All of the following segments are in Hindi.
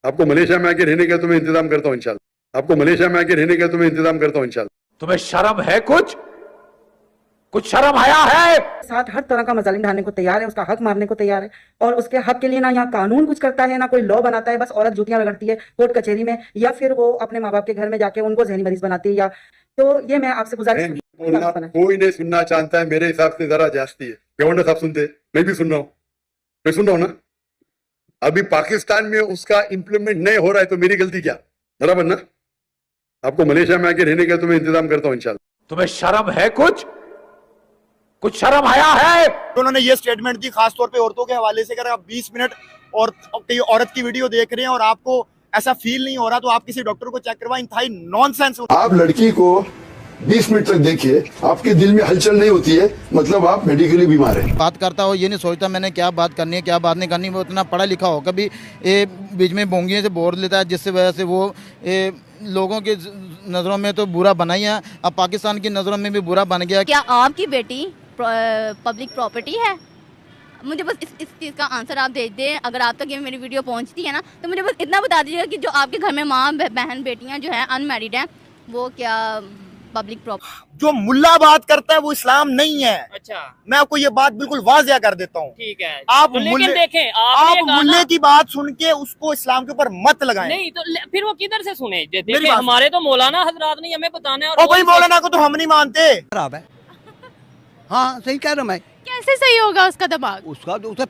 आपको मलेशिया में आके रहने का तो मैं इंतजाम करता हूँ इंशाल्लाह। आपको मलेशिया में आके रहने का तो मैं इंतजाम करता हूँ इंशाल्लाह। तुम्हें शर्म है? कुछ शर्म आया है? साथ हर तरह का मजालिम ढालने को तैयार है, उसका हक मारने को तैयार है, और उसके हक के लिए ना यहाँ कानून कुछ करता है ना कोई लॉ बनाता है। बस औरत जूतियां रगड़ती है कोर्ट कचहरी में, या फिर वो अपने माँ बाप के घर में जाके उनको जहनी मरीज बनाती है। या तो ये मैं आपसे गुजारिश बोलना कोई नहीं सुनना चाहता है, मेरे हिसाब से जरा जास्ती है। गवर्नर साहब सुनते हैं, मैं भी सुन रहा हूँ, मैं सुन रहा हूँ ना। अभी पाकिस्तान में उसका इम्प्लीमेंट नहीं हो रहा है तो मेरी गलती क्या? बराबर ना। आपको मलेशिया में आके रहने का तो मैं इंतजाम करता हूँ इंशाल्लाह। तुम्हें शर्म है? कुछ शर्म आया है? उन्होंने ये स्टेटमेंट दी खासतौर पे औरतों के हवाले से। अगर आप 20 मिनट और कई औरत की वीडियो देख रहे हैं और आपको ऐसा फील नहीं हो रहा तो आप किसी डॉक्टर को चेक करवाएं। इंतहाई नॉनसेंस। आप लड़की को 20 मिनट तक देखिए, आपके दिल में हलचल नहीं होती है, मतलब आप मेडिकली बीमार हैं। बात करता हो ये नहीं सोचता मैंने क्या बात करनी है क्या बात नहीं करनी। वो इतना पढ़ा लिखा हो कभी बीच में बोंगियों से बोल लेता है, जिससे वजह से वो लोगों की नज़रों में तो बुरा बना ही है, अब पाकिस्तान की नज़रों में भी बुरा बन गया। क्या आपकी बेटी पब्लिक प्रॉपर्टी है? मुझे बस इस चीज़ का आंसर आप दे दें। अगर आप तक ये मेरी वीडियो पहुंचती है ना तो मुझे बस इतना बता दीजिएगा कि जो आपके घर में माँ बहन बेटियां जो हैं अनमैरिड हैं वो क्या पब्लिक प्रॉपर्टी? जो मुल्ला बात करता है वो इस्लाम नहीं है। अच्छा, मैं आपको ये बात बिल्कुल वाज़िया कर देता हूँ। ठीक है। आप तो मुल्ले देखें, आप मुल्ले की बात सुन के उसको इस्लाम के ऊपर मत लगाएं। नहीं तो फिर वो किधर से सुने? मेरी देखें, बात हमारे तो मौलाना हजरात ने हमें बताना है। और भाई मौलाना को तो हम नहीं मानते। खराब है। हाँ सही कह रहा हूँ मैं। कैसे सही होगा उसका दिमाग? उसका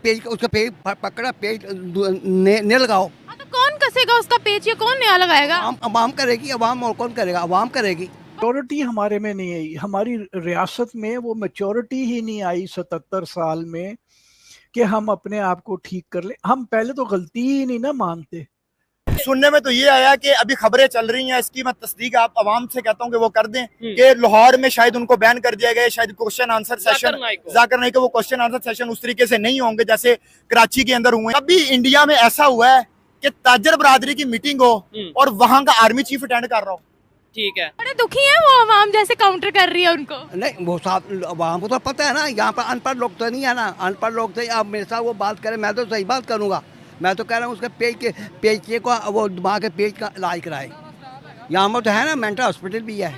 पेज पकड़ा, पेज ने लगाओ। तो कौन कसेगा उसका पेच? ये कौन नया लगाएगा? अवाम करेगी, अवाम और कौन करेगा? अवाम करेगी। मैच्योरिटी हमारे में नहीं आई, हमारी रियासत में वो मैच्योरिटी ही नहीं आई 77 साल में कि हम अपने आप को ठीक कर ले। हम पहले तो गलती ही नहीं ना मानते। सुनने में तो ये आया कि अभी खबरें चल रही हैं, इसकी मैं तस्दीक आप आवाम से कहता हूँ कि वो कर दें कि लाहौर में शायद उनको बैन कर दिया गया, शायद question answer session Zakir Naik वो क्वेश्चन आंसर सेशन उस तरीके से नहीं होंगे जैसे कराची के अंदर हुए। अभी इंडिया में ऐसा हुआ है कि ताजर बरादरी की मीटिंग हो और वहां का आर्मी चीफ अटेंड कर रहा हो। ठीक है, बड़े दुखी है वो आवाम जैसे काउंटर कर रही है उनको। नहीं वो साहब अवाम को तो पता है ना, यहाँ पर अनपढ़ लोग तो नहीं है ना, अनपढ़ लोग थे। अब मेरे साथ वो बात करें, मैं तो सही बात करूँगा। मैं तो कह रहा हूँ उसके पेज के को वो दिमाग के पेज का इलाज कराए। यहाँ पर तो है ना मेंटल हॉस्पिटल भी है।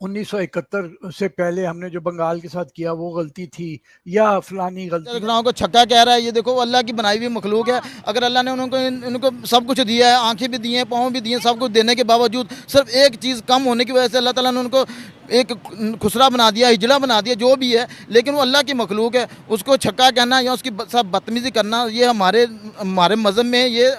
1971 से पहले हमने जो बंगाल के साथ किया वो गलती थी या फलानी गलती। को छक्का कह रहा है, ये देखो अल्लाह की बनाई हुई मखलूक है। अगर अल्लाह ने उनको सब कुछ दिया है, आंखें भी दी हैं, पाँव भी दिए, सब कुछ देने के बावजूद सिर्फ एक चीज़ कम होने की वजह से अल्लाह ताला ने उनको एक खुसरा बना दिया, हिजड़ा बना दिया, जो भी है। लेकिन वो अल्लाह की मखलूक है, उसको छक्का कहना या उसकी सब बदतमीज़ी करना ये हमारे मज़हब में ये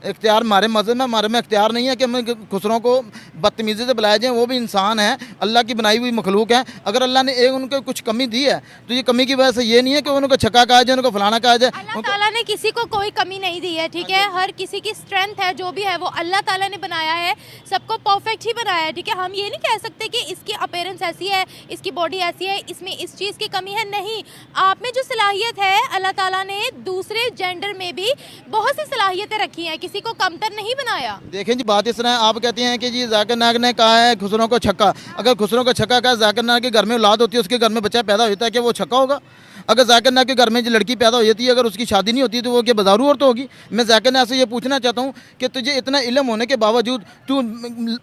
इख्तियार, हमारे मज़हब में हमारे में इख्तियार नहीं है कि हम खुसरों को बदतमीज़ी से बुलाया जाए। वो भी इंसान है, अल्लाह की बनाई हुई मखलूक है। अगर अल्लाह ने एक उनको कुछ कमी दी है तो ये कमी की वजह से ये नहीं है कि उनको छक्का कहा जाए, उनको फलाना कहा जाए। अल्लाह ताला ने किसी को कोई कमी नहीं दी है, ठीक है। हर किसी की स्ट्रेंथ है, जो भी है वो अल्लाह ताला ने बनाया है, सबको परफेक्ट ही बनाया है, ठीक है। हम ये नहीं कह सकते कि इसकी अपीयरेंस ऐसी है, इसकी बॉडी ऐसी है, इसमें इस चीज़ की कमी है। नहीं, आप में जो सलाहियत है अल्लाह ताला ने दूसरे जेंडर में भी बहुत सी सलाहियतें रखी हैं, किसी को कमतर नहीं बनाया। देखें जी, बात इस तरह है, आप कहते हैं कि जी जाकिर नायक ने कहा है खुसरों को छक्का। अगर खुसरों को छक्का कहा, जाकिर नायक के घर में औलाद होती है, उसके घर में बच्चा पैदा होता है, क्या वो छक्का होगा? अगर जाकिर नायक के घर में जो लड़की पैदा हो जाती है, अगर उसकी शादी नहीं होती तो वो क्या बाजारू औरत होगी? मैं जाकिर नायक से ये पूछना चाहता हूँ कि तुझे इतना इल्म होने के बावजूद तू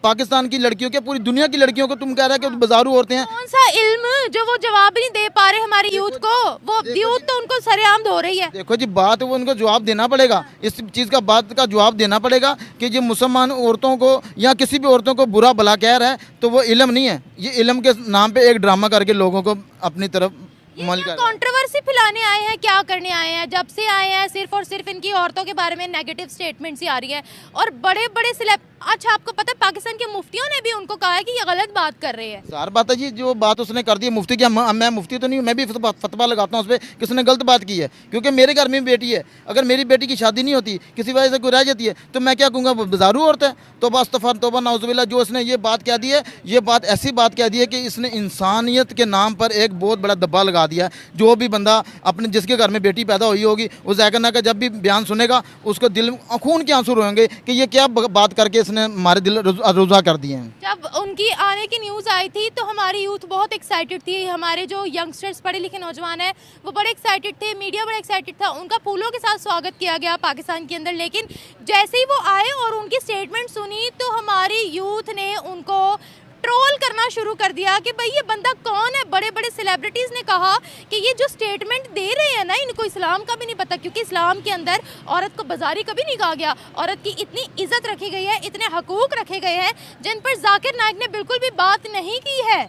पाकिस्तान की लड़कियों के, पूरी दुनिया की लड़कियों को तुम कह रहा है कि बाजारू औरतें हैं। कौन सा इल्म जो वो जवाब नहीं दे पा रहे हमारी यूथ को? वो यूथ तो उनको सरेआम धो रही है। देखो जी, बात वो उनको जवाब देना पड़ेगा, इस चीज़ का बात का जवाब देना पड़ेगा कि जो मुसलमान औरतों को या किसी भी औरतों को बुरा भला कह रहा है तो वो इल्म नहीं है। ये इल्म के नाम पे एक ड्रामा करके लोगों को अपनी तरफ कंट्रोवर्सी फैलाने आए हैं, क्या करने आए हैं? जब से आए हैं सिर्फ और सिर्फ इनकी औरतों के बारे में नेगेटिव स्टेटमेंट्स ही आ रही हैं और बड़े बड़े अच्छा आपको पता है पाकिस्तान के मुफ्तियों ने भी उनको कहा है कि ये गलत बात कर रहे हैं। सार बात है जी, जो बात उसने कर दी मुफ्ती की, मैं मुफ्ती तो नहीं हूँ, मैं भी फतवा लगाता हूँ उस पर किसने गलत बात की है, क्योंकि मेरे घर में बेटी है। अगर मेरी बेटी की शादी नहीं होती, किसी वजह से कोई रह जाती है, तो मैं क्या कहूँगा? बाजारू औरत है। तो बस तोबा नाउजुबिल्लाह, जो इसने ये बात कह दी है, ये बात ऐसी बात कह दी है कि इसने इंसानियत के नाम पर एक बहुत बड़ा दब्बा लगा दिया है। जो भी बंदा अपने जिसके घर में बेटी पैदा हुई होगी उस जैकर नायक का जब भी बयान सुनेगा उसको दिल खून के आंसू रोएंगे कि ये क्या बात करके इसने हमारे दिल रोजा कर दिए हैं। जब उनकी आने की न्यूज़ आई थी तो हमारी यूथ बहुत एक्साइटेड थी, हमारे जो यंगस्टर्स पढ़े लिखे नौजवान हैं वो बड़े एक्साइटेड थे, मीडिया बड़ा एक्साइटेड था, उनका फूलों के साथ स्वागत किया गया पाकिस्तान के अंदर। लेकिन जैसे ही वो आए और उनकी स्टेटमेंट सुनी तो हमारी यूथ ने उनको ट्रोल करना शुरू कर दिया कि भाई ये बंदा कौन है। बड़े बड़े सेलिब्रिटीज़ ने कहा कि ये जो स्टेटमेंट दे रहे हैं ना इनको इस्लाम का भी नहीं पता, क्योंकि इस्लाम के अंदर औरत को बाजारी कभी नहीं कहा गया। औरत की इतनी इज्जत रखी गई है, इतने हकूक रखे गए हैं जिन पर जाकिर नाइक ने बिल्कुल भी बात नहीं की है।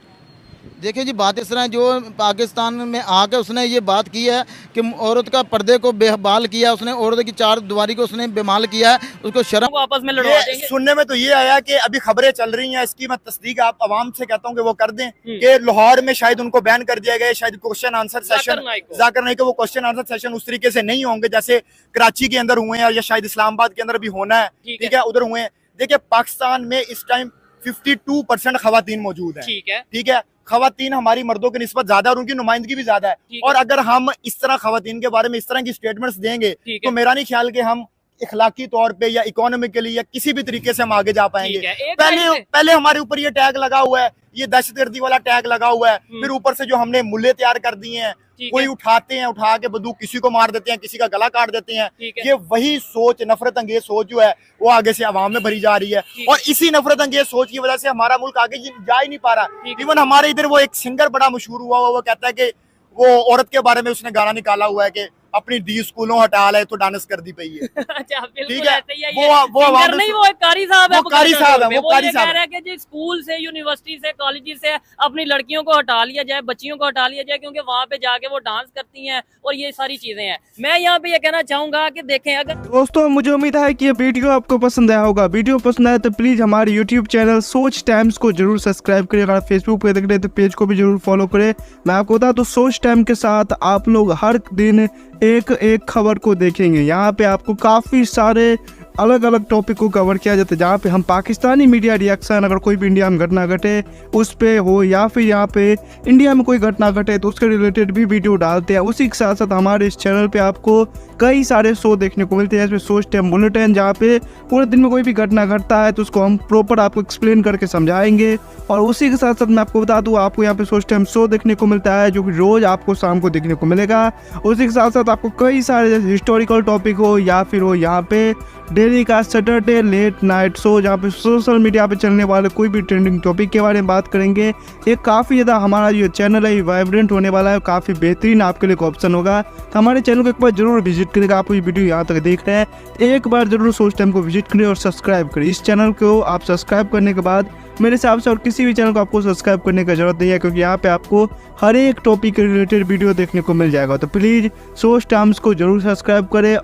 देखिए जी, बात इस तरह है, जो पाकिस्तान में आकर उसने ये बात की है कि औरत का पर्दे को बेहाल किया, उसने औरत की चार दीवारी को उसने बेमाल किया है, उसको शर्म आपस में लड़वा देंगे। सुनने में तो ये आया कि अभी खबरें चल रही हैं, इसकी मैं तस्दीक आप आवाम से कहता हूं कि वो कर दें कि लाहौर में शायद उनको बैन कर दिया गया, शायद क्वेश्चन आंसर सेशन जाकर नहीं कि वो क्वेश्चन आंसर सेशन उस तरीके से नहीं होंगे जैसे कराची के अंदर हुए हैं या शायद इस्लामाबाद के अंदर भी होना है, ठीक है, उधर हुए हैं। देखिए पाकिस्तान में इस टाइम 52% खवातीन मौजूद है, ठीक है, खवातीन हमारी मर्दों की निस्बत ज्यादा है और उनकी नुमाइंदगी भी ज्यादा है। और अगर हम इस तरह खवातीन के बारे में इस तरह की स्टेटमेंट्स देंगे तो मेरा नहीं ख्याल कि हम इखलाकी तौर पे या इकोनॉमिकली या किसी भी तरीके से हम आगे जा पाएंगे। पहले हमारे ऊपर ये टैग लगा हुआ है, ये दहशतगर्दी वाला टैग लगा हुआ है, फिर ऊपर से जो हमने मुल्ले तैयार कर दिए हैं, कोई उठाते हैं, उठा के बंदूक किसी को मार देते हैं, किसी का गला काट देते हैं। ये वही सोच, नफरत अंगेज सोच जो है वो आगे से अवाम में भरी जा रही है और इसी नफरत अंगेज सोच की वजह से हमारा मुल्क आगे जा ही नहीं पा रहा। इवन हमारे इधर वो एक सिंगर बड़ा मशहूर हुआ, वो कहता है कि वो औरत के बारे में उसने गाना निकाला हुआ है कि अपनी डी स्कूलों हटा ले तो डांस कर दी पई है। अच्छा, ठीक है, वो नहीं, वो एक कारी साहब है, वो कारी साहब है, वो कारी साहब कह रहा है कि जी स्कूल से, यूनिवर्सिटी से, कॉलेज से अपनी लड़कियों को हटा लिया जाए, बच्चियों को हटा लिया जाए, क्योंकि वहाँ पे जाके वो डांस करती हैं और ये सारी चीजें हैं। मैं यहाँ पे ये कहना चाहूंगा कि देखें, अगर दोस्तों मुझे उम्मीद है कि ये वीडियो आपको पसंद आया होगा। वीडियो पसंद आया तो प्लीज हमारे यूट्यूब चैनल सोच टाइम्स को जरूर सब्सक्राइब करें। अगर फेसबुक पे देख रहे हैं तो पेज को भी जरूर फॉलो करें। मैं आपको बता तो सोच टाइम के साथ आप लोग हर दिन एक एक खबर को देखेंगे। यहाँ पे आपको काफ़ी सारे अलग अलग टॉपिक को कवर किया जाता है, जहाँ पे हम पाकिस्तानी मीडिया रिएक्शन, अगर कोई भी इंडिया में घटना घटे उस पे हो या फिर यहाँ पे इंडिया में कोई घटना घटे तो उसके रिलेटेड भी वीडियो डालते हैं। उसी के साथ साथ हमारे इस चैनल पे आपको कई सारे शो देखने को मिलते हैं, जैसे सोच टाइम बुलेटिन, जहाँ पे पूरे दिन में कोई भी घटना घटता है तो उसको हम प्रॉपर आपको एक्सप्लेन करके समझाएंगे। और उसी के साथ साथ मैं आपको बता दूँ, आपको यहाँ पे सोच टाइम शो देखने को मिलता है जो कि रोज़ आपको शाम को देखने को मिलेगा। उसी के साथ साथ आपको कई सारे जैसे हिस्टोरिकल टॉपिक हो या फिर हो यहाँ पे डेली का सैटरडे लेट नाइट शो, जहाँ पे सोशल मीडिया पे चलने वाले कोई भी ट्रेंडिंग टॉपिक के बारे में बात करेंगे। ये काफ़ी ज़्यादा हमारा जो चैनल है वाइब्रेंट होने वाला है, काफ़ी बेहतरीन आपके लिए एक ऑप्शन होगा। तो हमारे चैनल को एक बार जरूर विजिट करेगा। आप ये वीडियो यहाँ तक देख रहे हैं, एक बार जरूर सोच टाइम को विजिट करें और सब्सक्राइब करें। इस चैनल को आप सब्सक्राइब करने के बाद मेरे हिसाब से और किसी भी चैनल को आपको सब्सक्राइब करने की जरूरत नहीं है, क्योंकि यहाँ पे आपको हर एक टॉपिक के रिलेटेड वीडियो देखने को मिल जाएगा। तो प्लीज़ सोच टाइम्स को जरूर सब्सक्राइब करें।